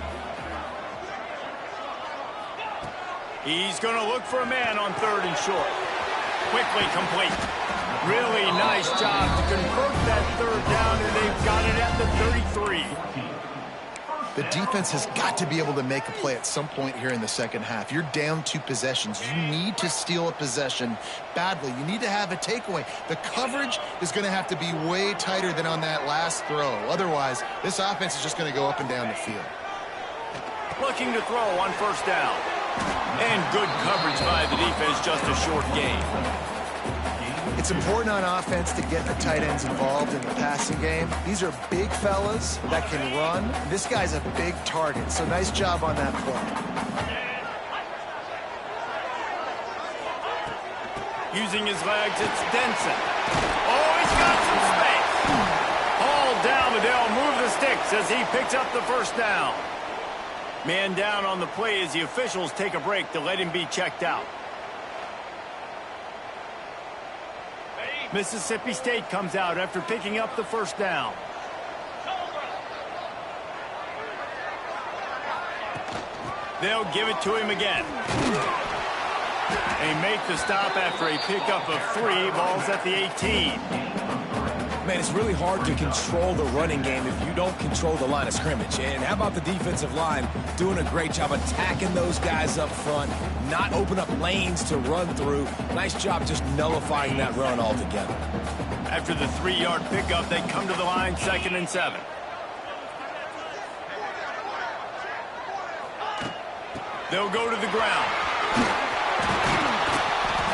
He's going to look for a man on 3rd and short. Quickly complete. Really nice job to convert that 3rd down, and they've got it at the 33. The defense has got to be able to make a play at some point here in the second half. You're down 2 possessions. You need to steal a possession badly. You need to have a takeaway. The coverage is going to have to be way tighter than on that last throw. Otherwise, this offense is just going to go up and down the field. Looking to throw on first down. And good coverage by the defense, just a short gain. It's important on offense to get the tight ends involved in the passing game. These are big fellas that can run. This guy's a big target, so nice job on that play. Using his legs, it's Denson. Oh, he's got some space. All down, but they'll move the sticks as he picks up the first down. Man down on the play as the officials take a break to let him be checked out. Mississippi State comes out after picking up the first down. They'll give it to him again. They make the stop after a pickup of 3. Ball's at the 18. Man, it's really hard to control the running game if you don't control the line of scrimmage. And how about the defensive line doing a great job attacking those guys up front, not open up lanes to run through. Nice job just nullifying that run altogether. After the 3-yard pickup, they come to the line, 2nd and 7. They'll go to the ground.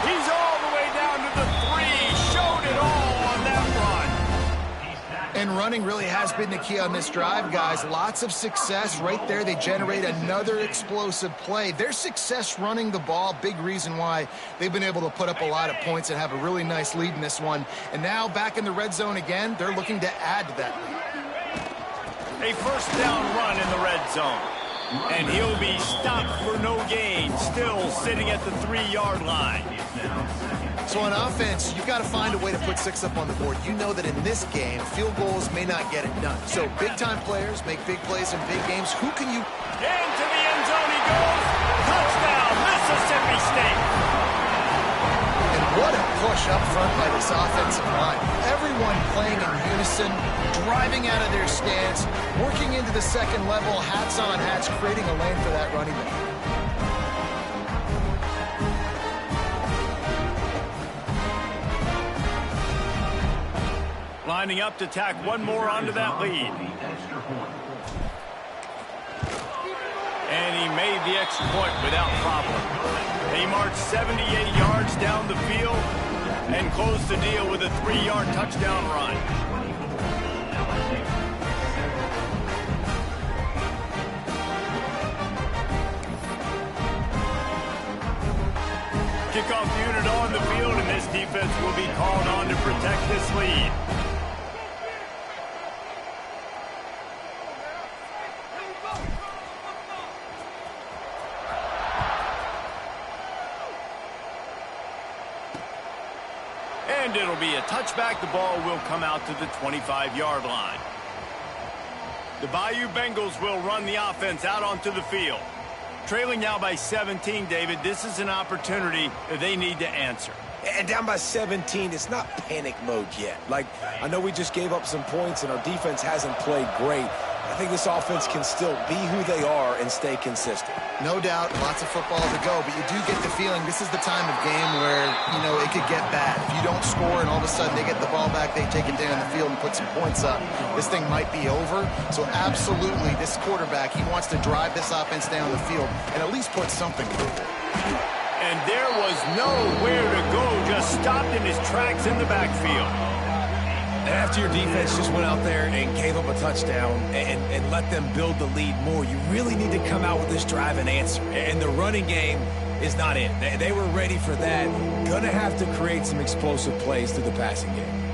He's all the way down to the 3. Showed it all on that run. And running really has been the key on this drive, guys. Lots of success right there. They generate another explosive play. Their success running the ball, big reason why they've been able to put up a lot of points and have a really nice lead in this one. And now back in the red zone again, they're looking to add to that lead. A first down run in the red zone. And he'll be stopped for no gain, still sitting at the 3-yard line. So on offense, you've got to find a way to put 6 up on the board. You know that in this game, field goals may not get it done. So big-time players make big plays in big games. Who can you... Into the end zone he goes. Touchdown, Mississippi State. And what a push up front by this offensive line. Everyone playing in unison, driving out of their stance, working into the second level, hats on hats, creating a lane for that running back. Lining up to tack one more onto that lead. And he made the extra point without problem. He marched 78 yards down the field and closed the deal with a 3-yard touchdown run. Kickoff unit on the field, and this defense will be called on to protect this lead. And it'll be a touchback. The ball will come out to the 25-yard line. The Bayou Bengals will run the offense out onto the field. Trailing now by 17, David. This is an opportunity that they need to answer. And down by 17, it's not panic mode yet. Like, I know we just gave up some points and our defense hasn't played great. I think this offense can still be who they are and stay consistent. No doubt, lots of football to go, but you do get the feeling this is the time of game where, you know, it could get bad. If you don't score and all of a sudden they get the ball back, they take it down the field and put some points up, this thing might be over. So absolutely, this quarterback, he wants to drive this offense down the field and at least put something through it. And there was nowhere to go, just stopped in his tracks in the backfield. And after your defense just went out there and gave up a touchdown and let them build the lead more, you really need to come out with this drive and answer. And the running game is not it. They were ready for that. Gonna have to create some explosive plays through the passing game.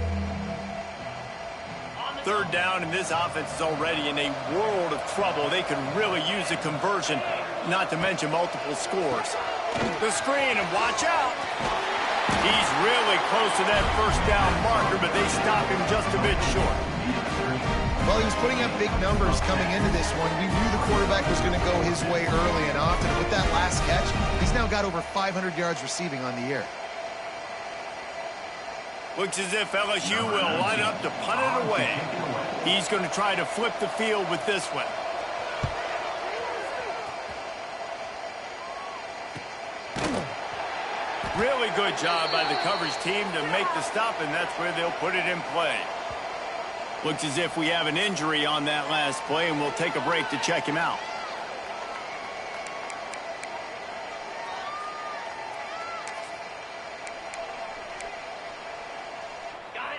Third down, and this offense is already in a world of trouble. They could really use a conversion, not to mention multiple scores. The screen, and watch out. He's really close to that first down marker, but they stop him just a bit short. Well, he was putting up big numbers coming into this one. We knew the quarterback was going to go his way early and often. With that last catch, he's now got over 500 yards receiving on the year. Looks as if LSU will line up to punt it away. He's going to try to flip the field with this one. Really good job by the coverage team to make the stop, and that's where they'll put it in play. Looks as if we have an injury on that last play, and we'll take a break to check him out.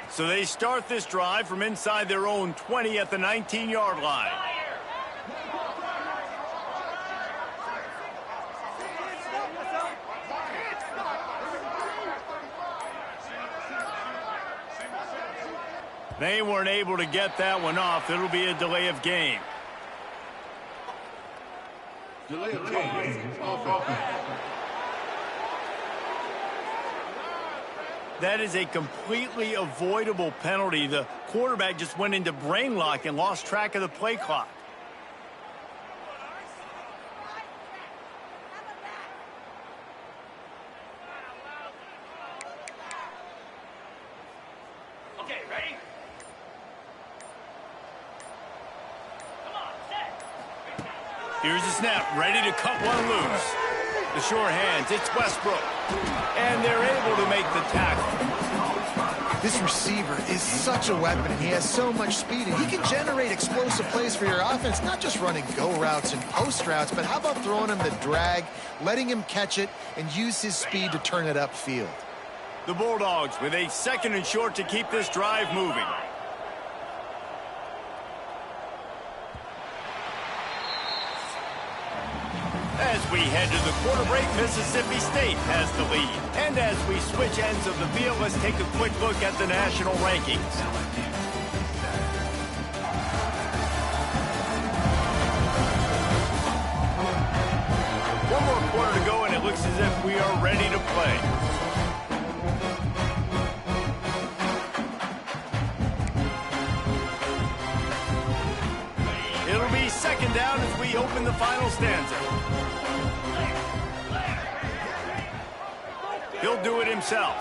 So they start this drive from inside their own 20 at the 19-yard line. They weren't able to get that one off. It'll be a delay of game. Delay of game. That is a completely avoidable penalty. The quarterback just went into brain lock and lost track of the play clock. Okay, ready? Come on, set. Here's the snap, ready to cut one loose. The sure hands, it's Westbrook. And they're able to make the tackle. This receiver is such a weapon, and he has so much speed, and he can generate explosive plays for your offense, not just running go routes and post routes, but how about throwing him the drag, letting him catch it, and use his speed to turn it upfield. The Bulldogs with a 2nd and short to keep this drive moving. As we head to the quarter break, Mississippi State has the lead. And as we switch ends of the field, let's take a quick look at the national rankings. One more quarter to go, and it looks as if we are ready to play. It'll be 2nd down as we open the final stanza. He'll do it himself.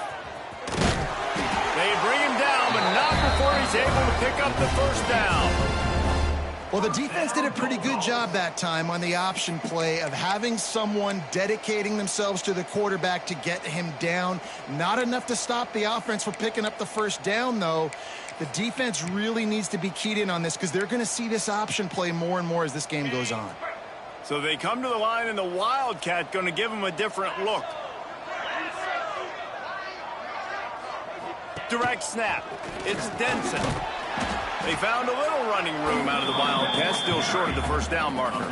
They bring him down, but not before he's able to pick up the first down. Well, the defense did a pretty good job that time on the option play of having someone dedicating themselves to the quarterback to get him down. Not enough to stop the offense from picking up the first down, though. The defense really needs to be keyed in on this because they're going to see this option play more and more as this game goes on. So they come to the line, and the Wildcat going to give them a different look. Direct snap. It's Denson. They found a little running room out of the Wildcats, still short of the first down marker.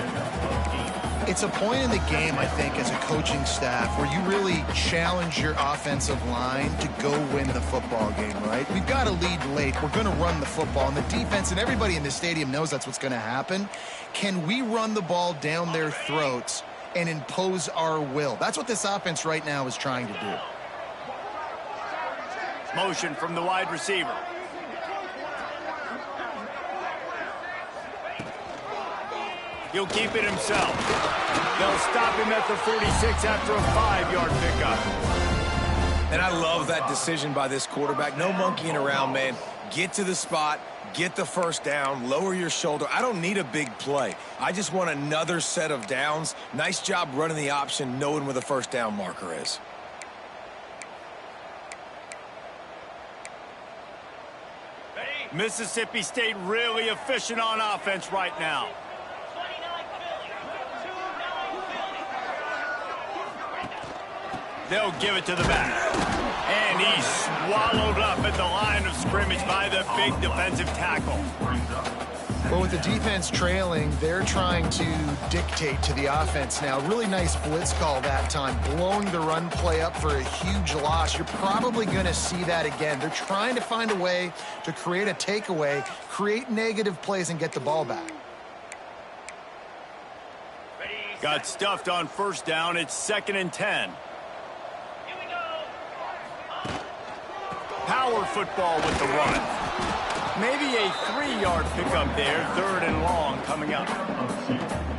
It's a point in the game, I think, as a coaching staff where you really challenge your offensive line to go win the football game, right? We've got to lead late. We're going to run the football. And the defense and everybody in the stadium knows that's what's going to happen. Can we run the ball down their throats and impose our will? That's what this offense right now is trying to do. Motion from the wide receiver. He'll keep it himself. They'll stop him at the 46 after a 5-yard pickup. And I love that decision by this quarterback. No monkeying around, man. Get to the spot, get the first down, lower your shoulder. I don't need a big play. I just want another set of downs. Nice job running the option, knowing where the first down marker is. Mississippi State really efficient on offense right now. They'll give it to the back. And he's swallowed up at the line of scrimmage by the big defensive tackle. Well, with the defense trailing, they're trying to dictate to the offense now. Really nice blitz call that time, blowing the run play up for a huge loss. You're probably going to see that again. They're trying to find a way to create a takeaway, create negative plays, and get the ball back. Got stuffed on first down. It's 2nd and 10. Power football with the run. Maybe a 3-yard pickup there. 3rd and long coming up.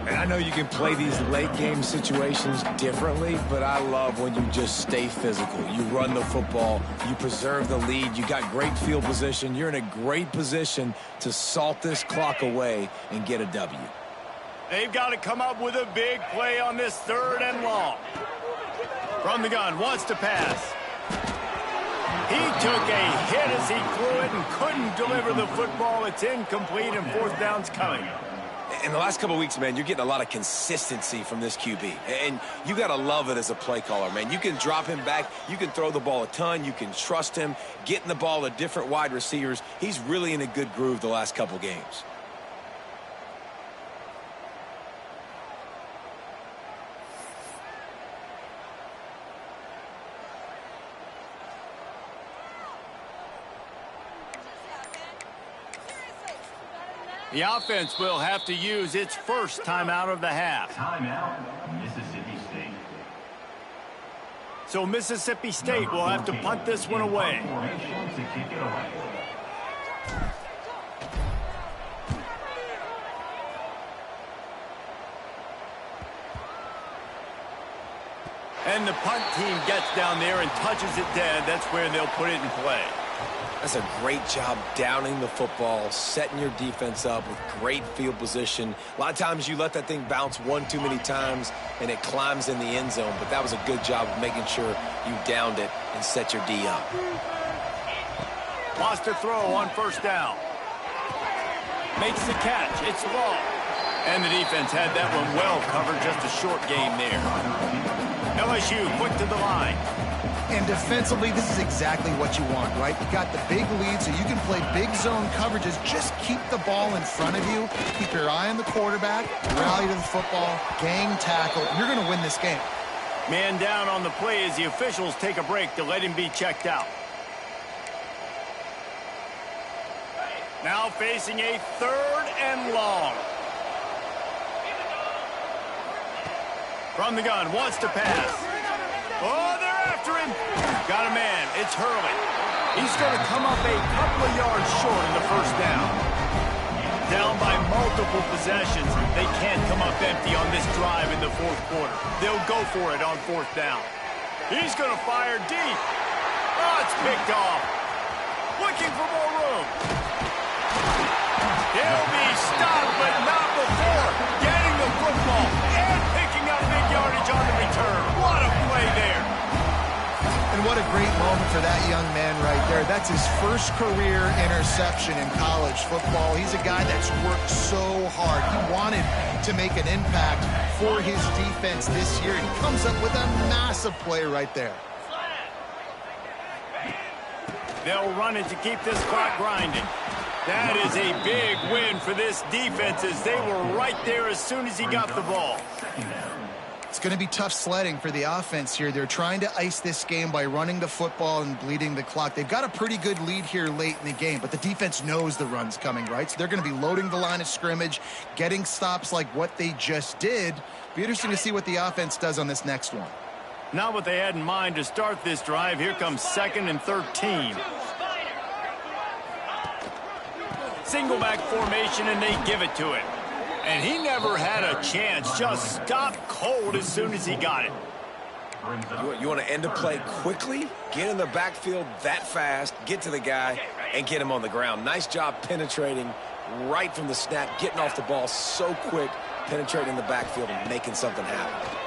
And I know you can play these late game situations differently, but I love when you just stay physical. You run the football, you preserve the lead, you got great field position. You're in a great position to salt this clock away and get a W. They've got to come up with a big play on this 3rd and long. From the gun, wants to pass. He took a hit as he threw it and couldn't deliver the football. It's incomplete, and 4th down's coming. In the last couple of weeks, man, you're getting a lot of consistency from this QB. And you got to love it as a play caller, man. You can drop him back. You can throw the ball a ton. You can trust him, getting the ball to different wide receivers. He's really in a good groove the last couple games. The offense will have to use its first timeout of the half. Timeout, Mississippi State. So Mississippi State will have to punt this one away. Formation to kick it away. And the punt team gets down there and touches it dead. That's where they'll put it in play. That's a great job downing the football, setting your defense up with great field position. A lot of times you let that thing bounce one too many times and it climbs in the end zone, but that was a good job of making sure you downed it and set your D up. Lost to throw on first down. Makes the catch. It's long. And the defense had that one well covered. Just a short game there. LSU quick to the line. And defensively, this is exactly what you want, right? You got the big lead, so you can play big zone coverages. Just keep the ball in front of you. Keep your eye on the quarterback. Rally to the football. Gang tackle. You're going to win this game. Man down on the play as the officials take a break to let him be checked out. Now facing a 3rd and long. From the gun, wants to pass. Oh, they're after him. Got a man. It's Hurley. He's going to come up a couple of yards short in the first down. Down by multiple possessions. They can't come up empty on this drive in the 4th quarter. They'll go for it on 4th down. He's going to fire deep. Oh, it's picked off. Looking for more room. He'll be stopped, but not before getting the football and picking up big yardage on the return. What a play there. And what a great moment for that young man right there. That's his first career interception in college football. He's a guy that's worked so hard. He wanted to make an impact for his defense this year. He comes up with a massive play right there. They'll run it to keep this clock grinding. That is a big win for this defense as they were right there as soon as he got the ball. It's going to be tough sledding for the offense here. They're trying to ice this game by running the football and bleeding the clock. They've got a pretty good lead here late in the game, but the defense knows the run's coming, right? So they're going to be loading the line of scrimmage, getting stops like what they just did. Be interesting to see what the offense does on this next one. Not what they had in mind to start this drive. Here comes 2nd and 13. Single back formation, and they give it to him. And he never had a chance. Just stopped cold as soon as he got it. You want to end a play quickly, get in the backfield that fast, get to the guy, and get him on the ground. Nice job penetrating right from the snap, getting off the ball so quick, penetrating the backfield and making something happen.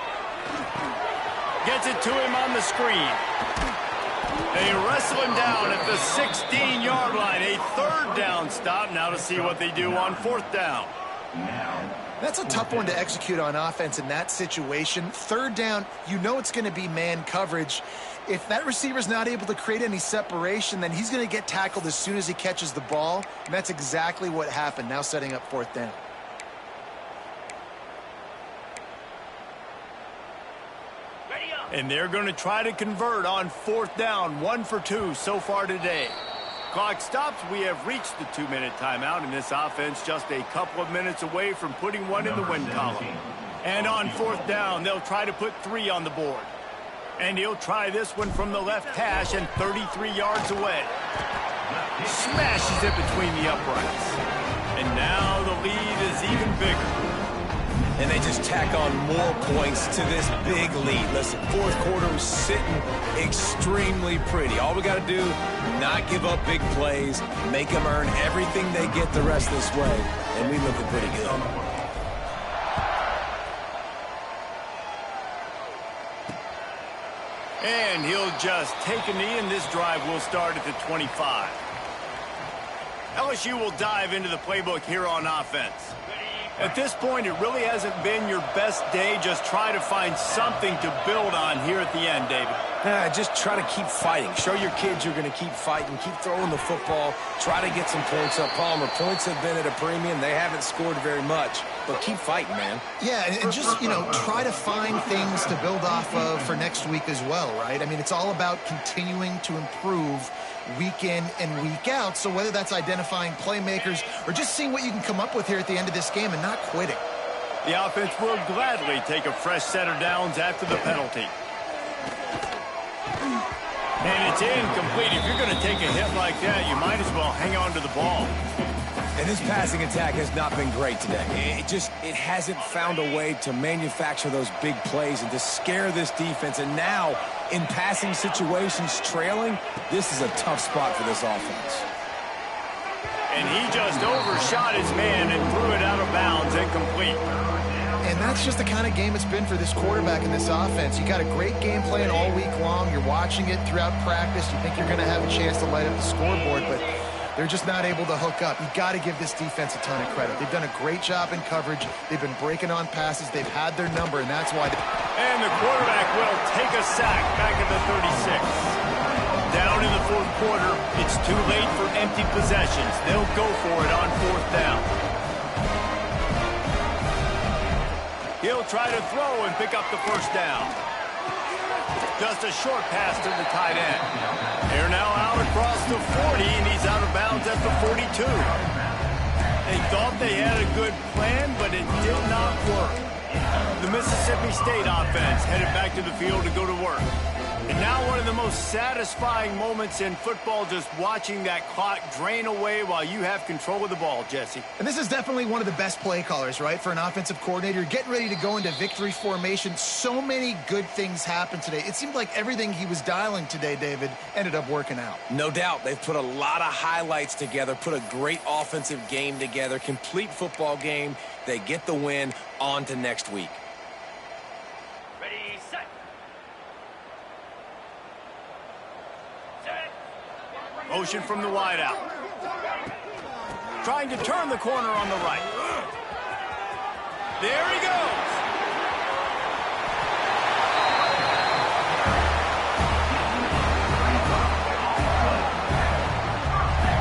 Gets it to him on the screen. They wrestle him down at the 16-yard line. A 3rd down stop. Now to see what they do on 4th down. That's a tough one to execute on offense in that situation. 3rd down, you know it's going to be man coverage. If that receiver's not able to create any separation, then he's going to get tackled as soon as he catches the ball. And that's exactly what happened. Now setting up 4th down. And they're going to try to convert on 4th down. 1 for 2 so far today. Clock stops. We have reached the 2-minute timeout, and this offense just a couple of minutes away from putting one in the win column. And on 4th down, they'll try to put 3 on the board. And he'll try this one from the left hash and 33 yards away. Smashes it between the uprights. And now the lead is even bigger. And they just tack on more points to this big lead. Listen, 4th quarter was sitting extremely pretty. All we got to do, not give up big plays, make them earn everything they get the rest of this way, and we looking pretty good. And he'll just take a knee, and this drive will start at the 25. LSU will dive into the playbook here on offense. At this point, it really hasn't been your best day. Just try to find something to build on here at the end, David. Just try to keep fighting. Show your kids you're going to keep fighting. Keep throwing the football. Try to get some points up. Palmer, points have been at a premium. They haven't scored very much, but keep fighting, man. Yeah, and just, try to find things to build off of for next week as well, right? I mean, it's all about continuing to improve week in and week out. So whether that's identifying playmakers or just seeing what you can come up with here at the end of this game and not quitting. The offense will gladly take a fresh set of downs after the penalty. And it's incomplete. If you're going to take a hit like that, you might as well hang on to the ball. And this passing attack has not been great today. It hasn't found a way to manufacture those big plays and to scare this defense. And now, in passing situations, trailing, this is a tough spot for this offense. And he just overshot his man and threw it out of bounds, incomplete. And that's just the kind of game it's been for this quarterback in this offense. You got a great game plan all week long. You're watching it throughout practice. You think you're going to have a chance to light up the scoreboard, but they're just not able to hook up. You got to give this defense a ton of credit. They've done a great job in coverage. They've been breaking on passes. They've had their number, and that's why. And the quarterback will take a sack back at the 36. Down in the 4th quarter, it's too late for empty possessions. They'll go for it on 4th down. He'll try to throw and pick up the 1st down. Just a short pass to the tight end. They're now out across the 40, and he's out of bounds at the 42. They thought they had a good plan, but it did not work. The Mississippi State offense headed back to the field to go to work. And now one of the most satisfying moments in football, just watching that clock drain away while you have control of the ball, Jesse. And this is definitely one of the best play callers, right, for an offensive coordinator. Getting ready to go into victory formation. So many good things happened today. It seemed like everything he was dialing today, David, ended up working out. No doubt. They've put a lot of highlights together, put a great offensive game together, complete football game. They get the win. On to next week. Ready, set. Set. Motion from the wideout. Trying to turn the corner on the right. There he goes.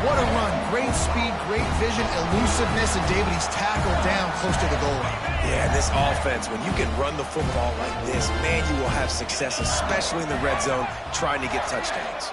What a run. Great speed, great vision, elusiveness, and David, he's tackled down close to the goal line. Yeah, this offense, when you can run the football like this, man, you will have success, especially in the red zone, trying to get touchdowns.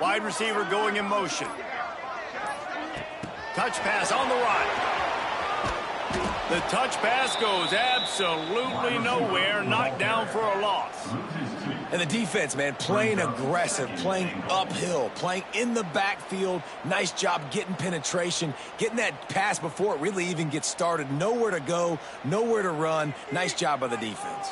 Wide receiver going in motion. Touch pass on the right. The touch pass goes absolutely nowhere. Knocked down for a loss. And the defense, man, playing aggressive, playing uphill, playing in the backfield. Nice job getting penetration, getting that pass before it really even gets started. Nowhere to go, nowhere to run. Nice job by the defense.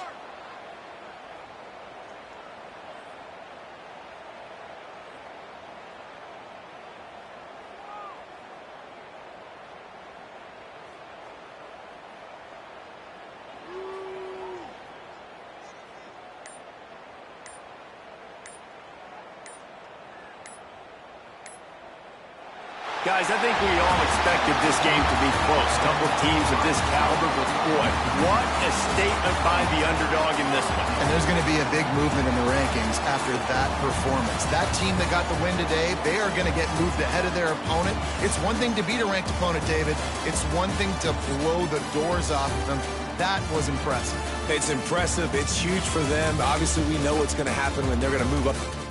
Guys, I think we all expected this game to be close. Couple teams of this caliber, but boy, what a statement by the underdog in this one. And there's going to be a big movement in the rankings after that performance. That team that got the win today, they are going to get moved ahead of their opponent. It's one thing to beat a ranked opponent, David. It's one thing to blow the doors off of them. That was impressive. It's impressive. It's huge for them. Obviously, we know what's going to happen when they're going to move up.